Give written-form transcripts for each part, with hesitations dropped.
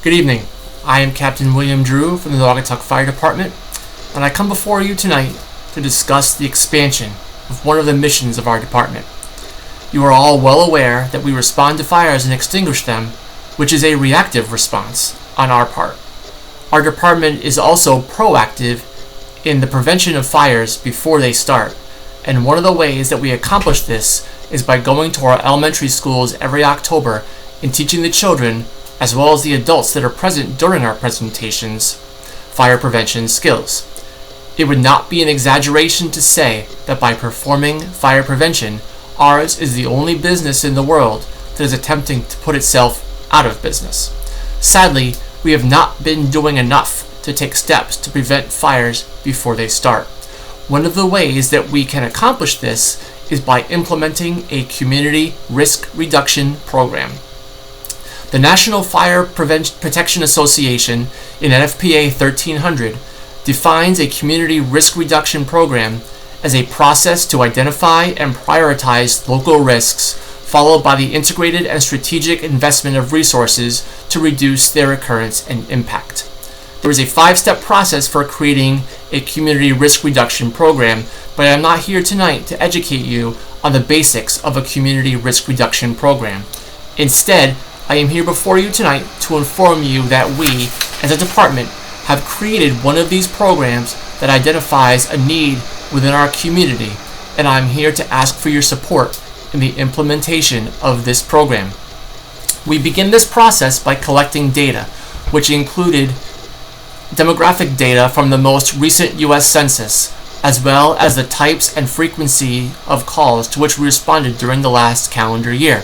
Good evening. I am Captain William Drew from the Naugatuck Fire Department, and I come before you tonight to discuss the expansion of one of the missions of our department. You are all well aware that we respond to fires and extinguish them, which is a reactive response on our part. Our department is also proactive in the prevention of fires before they start, and one of the ways that we accomplish this is by going to our elementary schools every October and teaching the children, as well as the adults that are present during our presentations, fire prevention skills. It would not be an exaggeration to say that by performing fire prevention, ours is the only business in the world that is attempting to put itself out of business. Sadly, we have not been doing enough to take steps to prevent fires before they start. One of the ways that we can accomplish this is by implementing a community risk reduction program. The National Fire Protection Association in NFPA 1300 defines a community risk reduction program as a process to identify and prioritize local risks, followed by the integrated and strategic investment of resources to reduce their occurrence and impact. There is a 5-step process for creating a community risk reduction program, but I'm not here tonight to educate you on the basics of a community risk reduction program. Instead, I am here before you tonight to inform you that we, as a department, have created one of these programs that identifies a need within our community, and I'm here to ask for your support in the implementation of this program. We begin this process by collecting data, which included demographic data from the most recent U.S. Census, as well as the types and frequency of calls to which we responded during the last calendar year.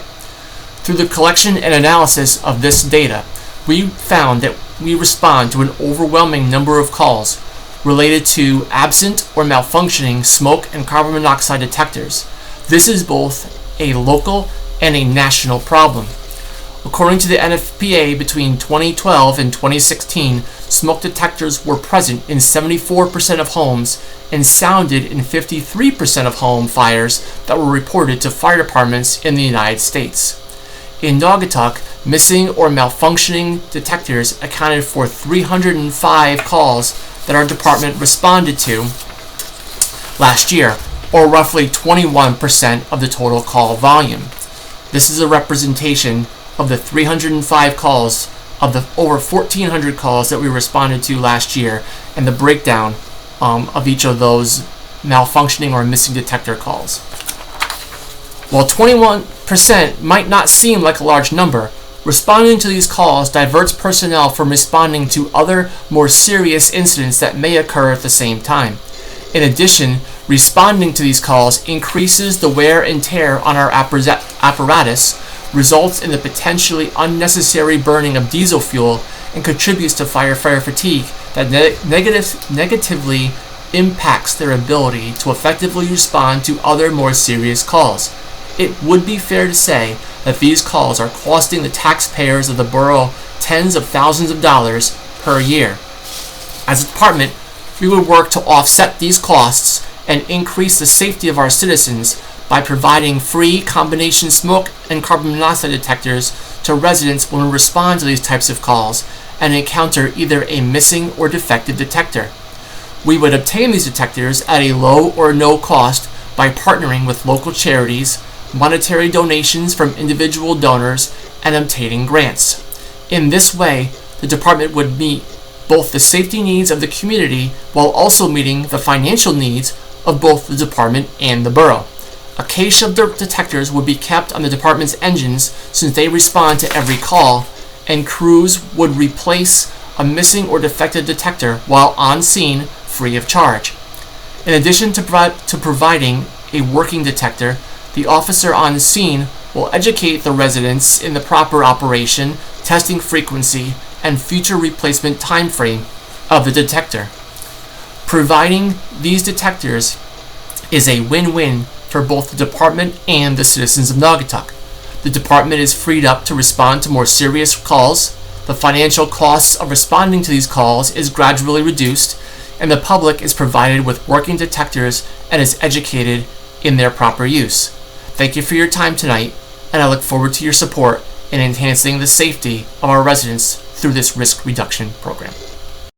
Through the collection and analysis of this data, we found that we respond to an overwhelming number of calls related to absent or malfunctioning smoke and carbon monoxide detectors. This is both a local and a national problem. According to the NFPA, between 2012 and 2016, smoke detectors were present in 74% of homes and sounded in 53% of home fires that were reported to fire departments in the United States. In Naugatuck, missing or malfunctioning detectors accounted for 305 calls that our department responded to last year, or roughly 21% of the total call volume. This is a representation of the 305 calls of the over 1,400 calls that we responded to last year, and the breakdown of each of those malfunctioning or missing detector calls. While 21% might not seem like a large number, responding to these calls diverts personnel from responding to other, more serious incidents that may occur at the same time. In addition, responding to these calls increases the wear and tear on our apparatus, results in the potentially unnecessary burning of diesel fuel, and contributes to firefighter fatigue that negatively impacts their ability to effectively respond to other, more serious calls. It would be fair to say that these calls are costing the taxpayers of the borough tens of thousands of dollars per year. As a department, we would work to offset these costs and increase the safety of our citizens by providing free combination smoke and carbon monoxide detectors to residents when we respond to these types of calls and encounter either a missing or defective detector. We would obtain these detectors at a low or no cost by partnering with local charities, monetary donations from individual donors, and obtaining grants. In this way, the department would meet both the safety needs of the community while also meeting the financial needs of both the department and the borough. A cache of detectors would be kept on the department's engines since they respond to every call, and crews would replace a missing or defective detector while on scene free of charge. In addition to providing a working detector, the officer on scene will educate the residents in the proper operation, testing frequency, and future replacement time frame of the detector. Providing these detectors is a win-win for both the department and the citizens of Naugatuck. The department is freed up to respond to more serious calls, the financial costs of responding to these calls is gradually reduced, and the public is provided with working detectors and is educated in their proper use. Thank you for your time tonight, and I look forward to your support in enhancing the safety of our residents through this risk reduction program.